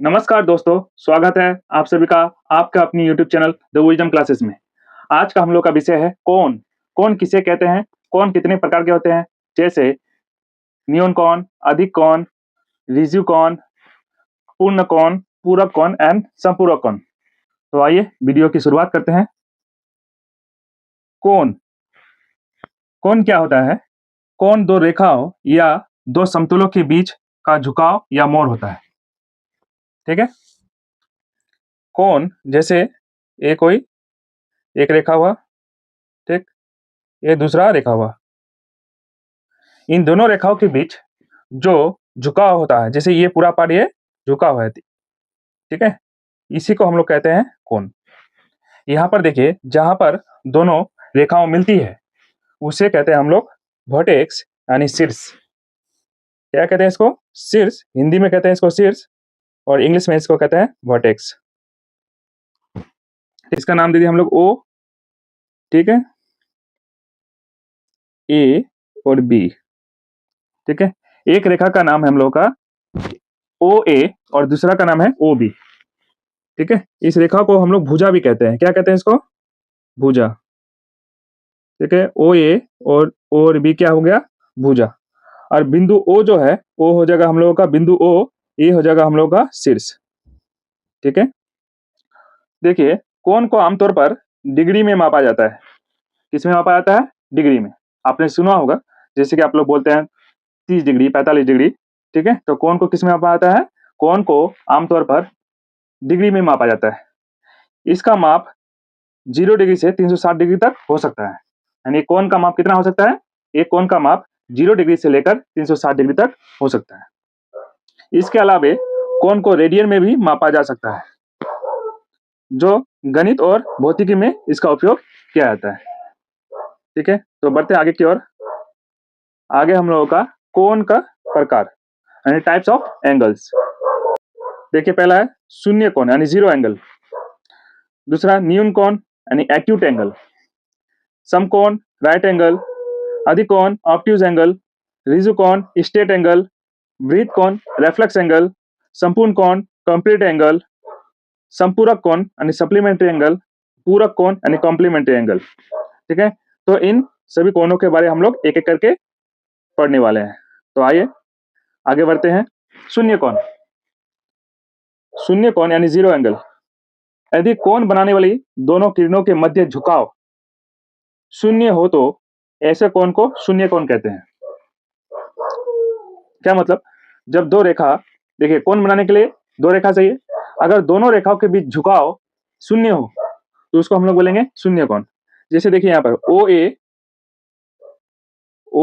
नमस्कार दोस्तों, स्वागत है आप सभी का आपका अपनी YouTube channel the wisdom classes में। आज का हम लोग का विषय है कौन। कौन किसे कहते हैं, कौन कितने प्रकार के होते हैं, जैसे न्यून कौन, अधिक कौन, रिज्यू कौन, पूर्ण कौन, पूरक कौन एंड संपूरक कौन। तो आइए वीडियो की शुरुआत करते हैं। कौन कौन क्या होता है? कौन दो रेखाओं या दो समतलों के बीच का झुकाव या मोड़ होता है। ठीक है, कौन जैसे ये कोई एक रेखा हुआ, ठीक, ये दूसरा रेखा हुआ। इन दोनों रेखाओं के बीच जो झुकाव होता है, जैसे ये पूरा पार्ट ये झुका हुआ है, ठीक है, इसी को हम लोग कहते हैं कोण। यहाँ पर देखिए, जहां पर दोनों रेखाओं मिलती है उसे कहते हैं हम लोग वर्टेक्स यानी शीर्ष। क्या कहते हैं इसको? शीर्ष। हिंदी में कहते हैं इसको शीर्ष और इंग्लिश में इसको कहते हैं वर्टेक्स। इसका नाम दे दिया हम लोग ओ, ठीक है, ए और बी। ठीक है, एक रेखा का नाम है हम लोग का ओ ए और दूसरा का नाम है ओ बी। ठीक है, इस रेखा को हम लोग भुजा भी कहते हैं। क्या कहते हैं इसको? भुजा। ठीक है, ओ ए और बी क्या हो गया? भुजा। और बिंदु ओ जो है, ओ हो जाएगा हम लोगों का बिंदु ओ, ए हो जाएगा हम लोगों का शीर्ष। ठीक है, देखिए कोण को आमतौर पर डिग्री में मापा जाता है। किसमें मापा जाता है? डिग्री में। आपने सुना होगा, जैसे कि आप लोग बोलते हैं 30 डिग्री, 45 डिग्री। ठीक है, तो कोण को किसमें मापा जाता है? कोण को आमतौर पर डिग्री में मापा जाता है। इसका माप 0 डिग्री से 360 डिग्री तक हो सकता है। यानी कोण का माप कितना हो सकता है? एक कोण का माप 0 डिग्री से लेकर 360 डिग्री तक हो सकता है। इसके अलावा कोण को रेडियन में भी मापा जा सकता है, जो गणित और भौतिकी में इसका उपयोग किया जाता है। ठीक है, तो बढ़ते आगे की ओर। आगे हम लोगों का कोण का प्रकार यानी टाइप्स ऑफ एंगल्स। देखिए, पहला है शून्य कोण यानी जीरो एंगल। दूसरा न्यून कोण यानी एक्यूट एंगल। समकोण राइट एंगल। अधिक कोण ऑब्ट्यूज एंगल। रिजु कोण स्ट्रेट एंगल। वृत्त कोण रेफ्लेक्स एंगल। संपूर्ण कोण कंप्लीट एंगल। संपूरक कोण यानी सप्लीमेंट्री एंगल। पूरक कोण यानी कॉम्प्लीमेंट्री एंगल। ठीक है, तो इन सभी कोणों के बारे में हम लोग एक एक करके पढ़ने वाले हैं। तो आइए आगे बढ़ते हैं। शून्य कोण। शून्य कोण यानी जीरो एंगल। यदि कोण बनाने वाली दोनों किरणों के मध्य झुकाव शून्य हो तो ऐसे कोण को शून्य कोण कहते हैं। क्या मतलब? जब दो रेखा, देखिए कोण बनाने के लिए दो रेखा चाहिए, अगर दोनों रेखाओं के बीच झुकाव शून्य हो तो उसको हम लोग बोलेंगे शून्य कोण। जैसे देखिए यहाँ पर ओ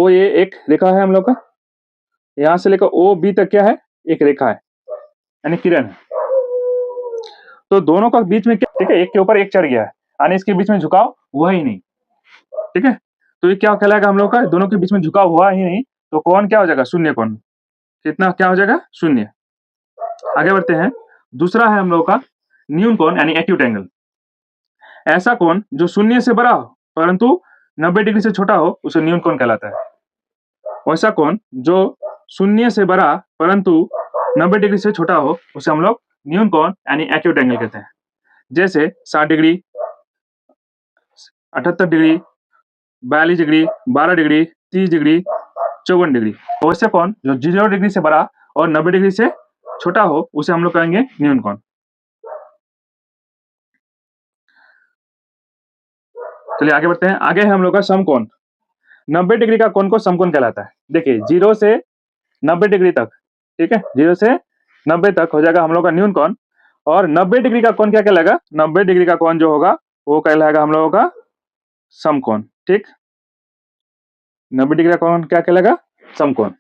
ए एक रेखा है हम लोग का, यहां से लेकर ओ बी तक क्या है? एक रेखा है यानी किरण है। तो दोनों का बीच में क्या, ठीक है, एक के ऊपर एक चढ़ गया है यानी इसके बीच में झुकाव हुआ ही नहीं। ठीक है, तो ये क्या कहलाएगा हम लोग का? दोनों के बीच में झुकाव हुआ ही नहीं, तो कोण क्या हो जाएगा? शून्य कोण। कितना क्या हो जाएगा? शून्य। आगे बढ़ते हैं। दूसरा है हम लोग का न्यून कोण यानी एक्यूट एंगल। ऐसा कोण जो शून्य से बड़ा हो परंतु 90 डिग्री से छोटा हो उसे न्यून कोण कहलाता है। वैसा कोण जो शून्य से बड़ा परंतु 90 डिग्री से छोटा हो उसे हम लोग न्यून कोण यानी एक्यूट एंगल कहते हैं। जैसे 60 degree, 78 degree, 42 degree, 12 degree, 30 degree, 54 degree. वैसे कोण जो 0 डिग्री से बड़ा और 90 डिग्री से छोटा हो उसे हम लोग कहेंगे न्यून कोण। चलिए आगे बढ़ते हैं। आगे है हम लोग का समकोण। 90 डिग्री का कोण को समकोण कहलाता है। देखिए 0 से 90 डिग्री तक, ठीक है, 0 से 90 तक हो जाएगा हम लोग का न्यून कोण। और 90 डिग्री का कोण क्या कहलाएगा? 90 डिग्री का कोण जो होगा वो कहलाएगा हम लोगों का समकोण। ठीक, 90 डिग्री का कोण क्या कहलाएगा? समकोण।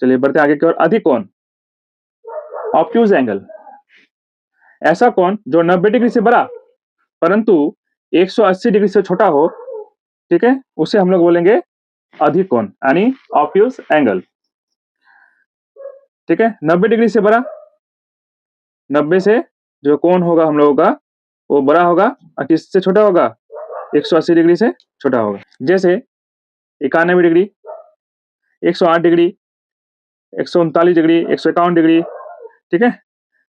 चलिए बढ़ते आगे की ओर। अधिक कोण ऑब्ट्यूज एंगल। ऐसा कोण जो 90 डिग्री से बड़ा परंतु 180 डिग्री से छोटा हो, ठीक है, उसे हम लोग बोलेंगे अधिक कोण यानी ऑब्ट्यूज एंगल। ठीक है, 90 डिग्री से बड़ा, 90 से जो कोण होगा हम लोगों का वो बड़ा होगा और किससे छोटा होगा? 180 डिग्री से छोटा होगा। जैसे 91 डिग्री, 108 डिग्री, 139 डिग्री, 151 डिग्री, ठीक है,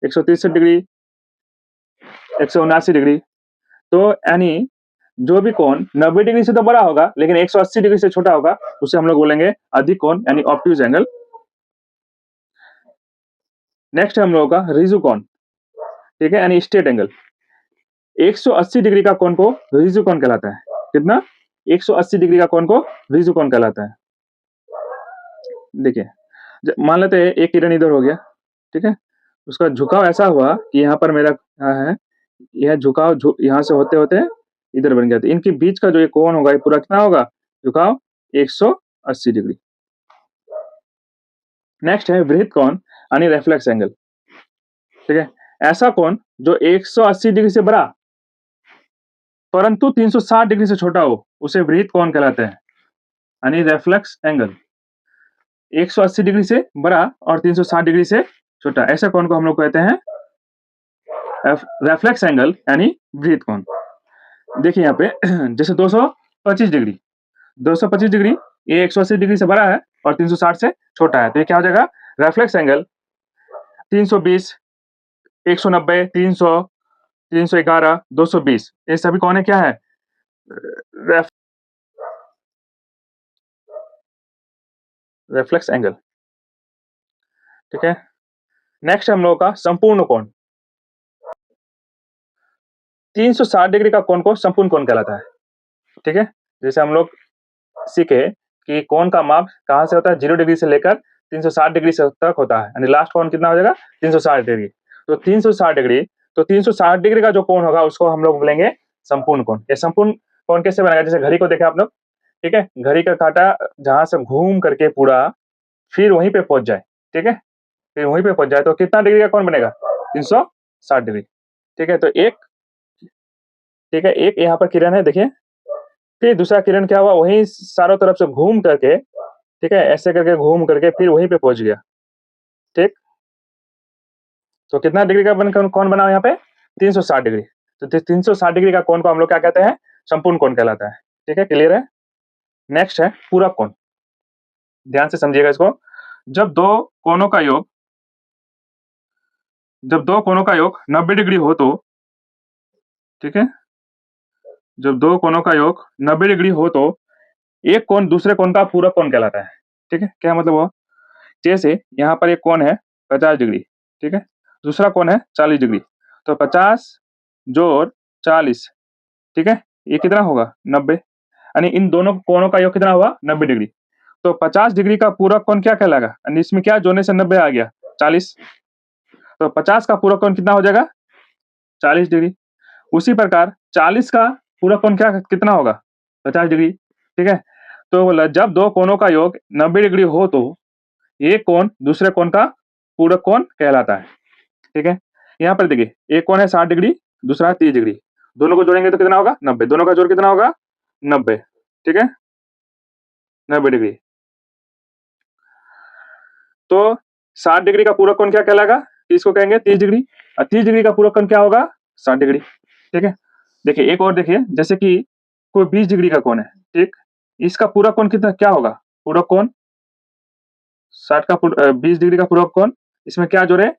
163 डिग्री, 179 डिग्री। तो यानी जो भी कोण 90 डिग्री से तो बड़ा होगा लेकिन 180 डिग्री से छोटा होगा, उसे हम लोग बोलेंगे अधिक कोण यानी ऑब्ट्यूज एंगल। नेक्स्ट है हम लोगों का रिजु कोण, ठीक है, यानी स्ट्रेट एंगल। 180 डिग्री का कोण को रिजु कोण कहलाता है। कितना? 180 डिग्री का कोण को रिजु कोण कहलाता है। देखिए, मान लेते हैं एक किरण इधर हो गया, ठीक है, उसका झुकाव ऐसा हुआ कि यहाँ पर मेरा है, यह झुकाव यहाँ से होते होते इधर बन गया, तो इनके बीच का जो ये कोण होगा ये पूरा कितना होगा? झुकाव 180 डिग्री। नेक्स्ट है वृत्त कोण यानी रेफ्लेक्स एंगल, ठीक है, ऐसा कोण जो 180 डिग्री से बड़ा परंतु 360 डिग्री से छोटा हो उसे वृत्त कोण कहलाते हैं, यानी रेफ्लेक्स एंगल। 180 डिग्री से बड़ा और 360 डिग्री से छोटा, ऐसे कोण को हम लोग कहते हैं रेफ्लेक्स एंगल यानी वृत्त कोण। देखिए यहाँ पे जैसे 225 डिग्री, 225 डिग्री ये 180 डिग्री से बड़ा है और 360 से छोटा है, तो ये क्या हो जाएगा? Reflex angle. 320, 190, 300, 311, 220 ये सभी कौन है? क्या है? रेफ्लेक्स एंगल, ठीक है। नेक्स्ट हम लोगों का संपूर्ण कोण। 360 डिग्री का कोण को संपूर्ण कोण कहलाता है, ठीक है। जैसे हम लोग सीखे कि कोण का माप कहां से होता है? 0 डिग्री से लेकर 360 डिग्री से तक होता है, यानी लास्ट कोण कितना हो जाएगा? 360 डिग्री। तो 360 डिग्री, तो 360 डिग्री का जो कोण होगा उसको हम लोग बोलेंगे संपूर्ण कोण। ये संपूर्ण कोण कैसे बनेगा? जैसे घड़ी को देखे आप लोग, ठीक है, घड़ी का कांटा जहां से घूम करके पूरा फिर वहीं पे पहुंच जाए, ठीक है, फिर वहीं पे पहुंच जाए तो कितना डिग्री का कोण बनेगा? 360 डिग्री, ठीक है। तो एक, ठीक है, एक यहाँ पर किरण है, देखिए, फिर दूसरा किरण क्या हुआ? वहीं चारों तरफ से घूम करके, ठीक है, ऐसे करके घूम करके फिर वहीं पे पहुंच गया, ठीक। तो कितना डिग्री का कोण बना यहाँ पे? 360 डिग्री। तो 360 डिग्री का कोण को हम लोग क्या कहते हैं? संपूर्ण कोण कहलाता है, ठीक है, क्लियर है। नेक्स्ट है पूरक कोण। ध्यान से समझिएगा इसको। जब दो कोणों का योग 90 डिग्री हो तो, ठीक है, जब दो कोणों का योग 90 डिग्री हो तो एक कोण दूसरे कोण का पूरक कोण कहलाता है, ठीक है। क्या मतलब हुआ? जैसे यहाँ पर एक कोण है 50 डिग्री, ठीक है, दूसरा कोण है 40 डिग्री, तो 50 जोड़ 40, ठीक है, ये कितना होगा? 90, यानी इन दोनों कोणों का योग कितना हुआ? 90 डिग्री। तो 50 डिग्री का पूरक कोण क्या कहलाएगा? यानी इसमें क्या जोड़ने से 90 आ गया? 40। तो 50 का पूरक कोण कितना हो जाएगा? 40 डिग्री। उसी प्रकार 40 का पूरक कोण क्या कितना होगा? 50 डिग्री, ठीक है। तो बोला जब दो कोणों का योग 90 डिग्री हो तो एक कोण दूसरे कोण का पूरक कोण कहलाता है, ठीक है। यहाँ पर देखिए एक कोण है 60 डिग्री, दूसरा है 30 डिग्री, दोनों को जोड़ेंगे तो कितना होगा? 90। दोनों का जोड़ कितना होगा? 90, ठीक है, 90 डिग्री। तो 60 डिग्री का पूरक कोण क्या कहलाएगा? इसको कहेंगे 30 डिग्री, और 30 डिग्री का पूरक कोण क्या होगा? 60 डिग्री, ठीक है। देखिए एक और देखिए, जैसे कि कोई 20 डिग्री का कोण है, ठीक, इसका पूरक कोण कितना क्या होगा? पूरक कोण 20 डिग्री का पूरक कोण, इसमें क्या जोड़े,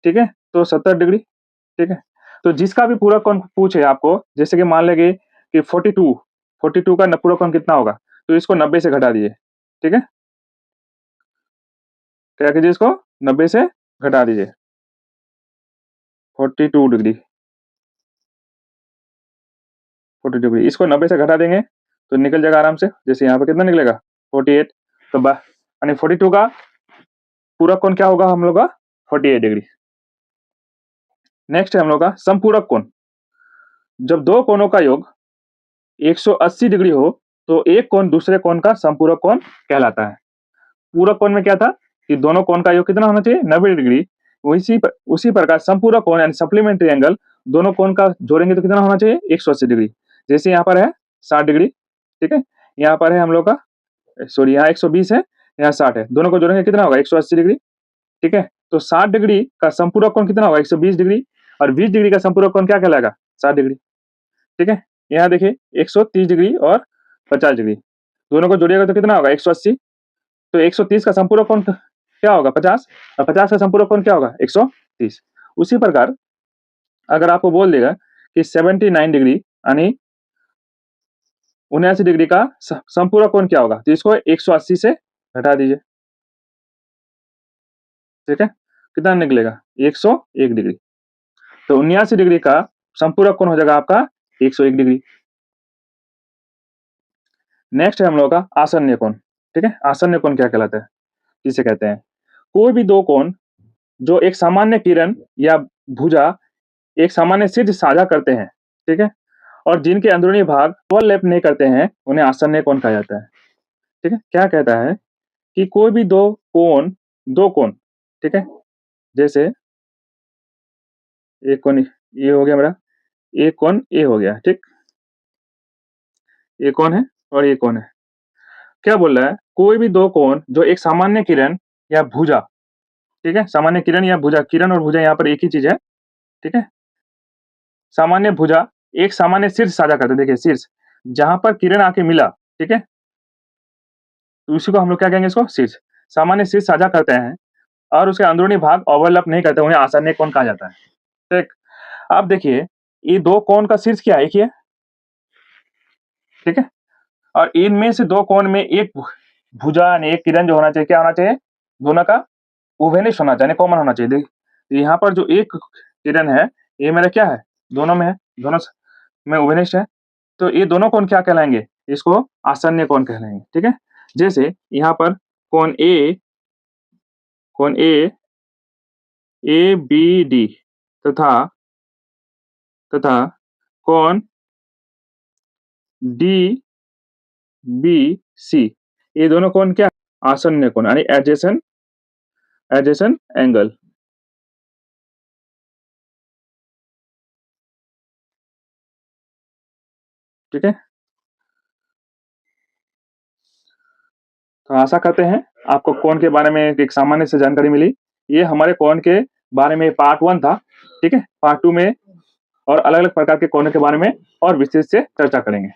ठीक है, तो 70 डिग्री, ठीक है। तो जिसका भी पूरक कोण पूछे आपको, जैसे कि मान लेंगे कि 42 का पूरक कोण कितना होगा, तो इसको 90 से घटा दीजिए, ठीक है, क्या कीजिए, इसको 90 से घटा दीजिए, 42 डिग्री, 40 डिग्री, इसको 90 से घटा देंगे तो निकल जाएगा आराम से। जैसे यहाँ पे कितना निकलेगा? 48, तो यानी 42 का पूरक कोण क्या होगा हम लोग का? 48 डिग्री। नेक्स्ट है हम लोग का संपूरक कोण। जब दो कोणों का योग 180 डिग्री हो तो एक कोण दूसरे कोण का संपूरक कोण कहलाता है। पूरक कोण में क्या था कि दोनों कोण का योग कितना होना चाहिए? 90 डिग्री। उसी प्रकार संपूरक कोण यानी सप्लीमेंट्री एंगल दोनों कोण का जोड़ेंगे तो कितना होना चाहिए? 180 डिग्री। जैसे यहाँ पर है 60 डिग्री, ठीक है, यहाँ पर है हम लोग का, सॉरी, यहाँ 120 है, यहाँ 60 है, दोनों को जोड़ेंगे कितना होगा? 180 डिग्री, ठीक है। तो 60 डिग्री का संपूरक कोण कितना होगा? 120 डिग्री, और 20 डिग्री का संपूरक कोण क्या कहलाएगा? 60 डिग्री, ठीक है। यहाँ देखिए 130 डिग्री और 50 डिग्री, दोनों को जोड़िएगा तो कितना होगा? 180। तो 130 का संपूरक कोण क्या होगा 50, और 50 का संपूरक कोण क्या होगा 130। उसी प्रकार अगर आपको बोल देगा कि 79 डिग्री यानी 79 डिग्री का संपूरक कोण क्या होगा, तो इसको 180 से घटा दीजिए, ठीक है, कितना निकलेगा 101 डिग्री। तो 79 डिग्री का संपूरक कोण हो जाएगा आपका 101 डिग्री। नेक्स्ट है हम लोग का आसन्य कोण, ठीक है। आसन्य कोण क्या कहलाता है, किसे कहते हैं, कोई भी दो कोण जो एक सामान्य किरण या भुजा एक सामान्य सिद्ध साझा करते हैं, ठीक है, और जिनके अंदरूनी भाग ओवरलैप नहीं करते हैं, उन्हें आसन्य कोण कहा जाता है, ठीक है। क्या कहता है कि कोई भी दो कोण, ठीक है, जैसे एक कोण ये हो गया मेरा, एक कोण ए हो गया, ठीक, ये कोण है और ये कोण है। क्या बोल रहा है, कोई भी दो कोण जो एक सामान्य किरण या भुजा, ठीक है, सामान्य किरण या भुजा, किरण और भुजा यहाँ पर एक ही चीज है, ठीक है। सामान्य भुजा एक सामान्य शीर्ष साझा करते हैं, देखिए शीर्ष जहां पर किरण आके मिला, ठीक है, तो उसी को हम लोग क्या कहेंगे, इसको शीर्ष, सामान्य शीर्ष साझा करते हैं और उसके अंदरूनी भाग ओवरलैप नहीं करते, उन्हें आसन्य कोण कहा जाता है, ठीक। अब देखिए ये दो कोण का शीर्ष क्या है, एक ही है, ठीक है, और इनमें से दो कोण में एक भुजा यानी एक किरण जो होना चाहिए, क्या होना चाहिए, दोनों का उभयनिष्ठ होना चाहिए, कॉमन होना चाहिए। तो यहाँ पर जो एक किरण है ये मेरा क्या है, दोनों में है, दोनों में उभयनिष्ठ है, तो ये दोनों कोण क्या कहलाएंगे, इसको आसन्य कोण कहलाएंगे, ठीक है। जैसे यहाँ पर कोण ए बी डी तथा कोण डी बी सी, ये दोनों कोण क्या, आसन्य कोण यानी एडजेसेंट एंगल, ठीक है। तो आशा करते हैं आपको कोण के बारे में एक सामान्य से जानकारी मिली। ये हमारे कोण के बारे में पार्ट 1 था, ठीक है। पार्ट 2 में और अलग अलग प्रकार के कोणों के बारे में और विस्तृत से चर्चा करेंगे।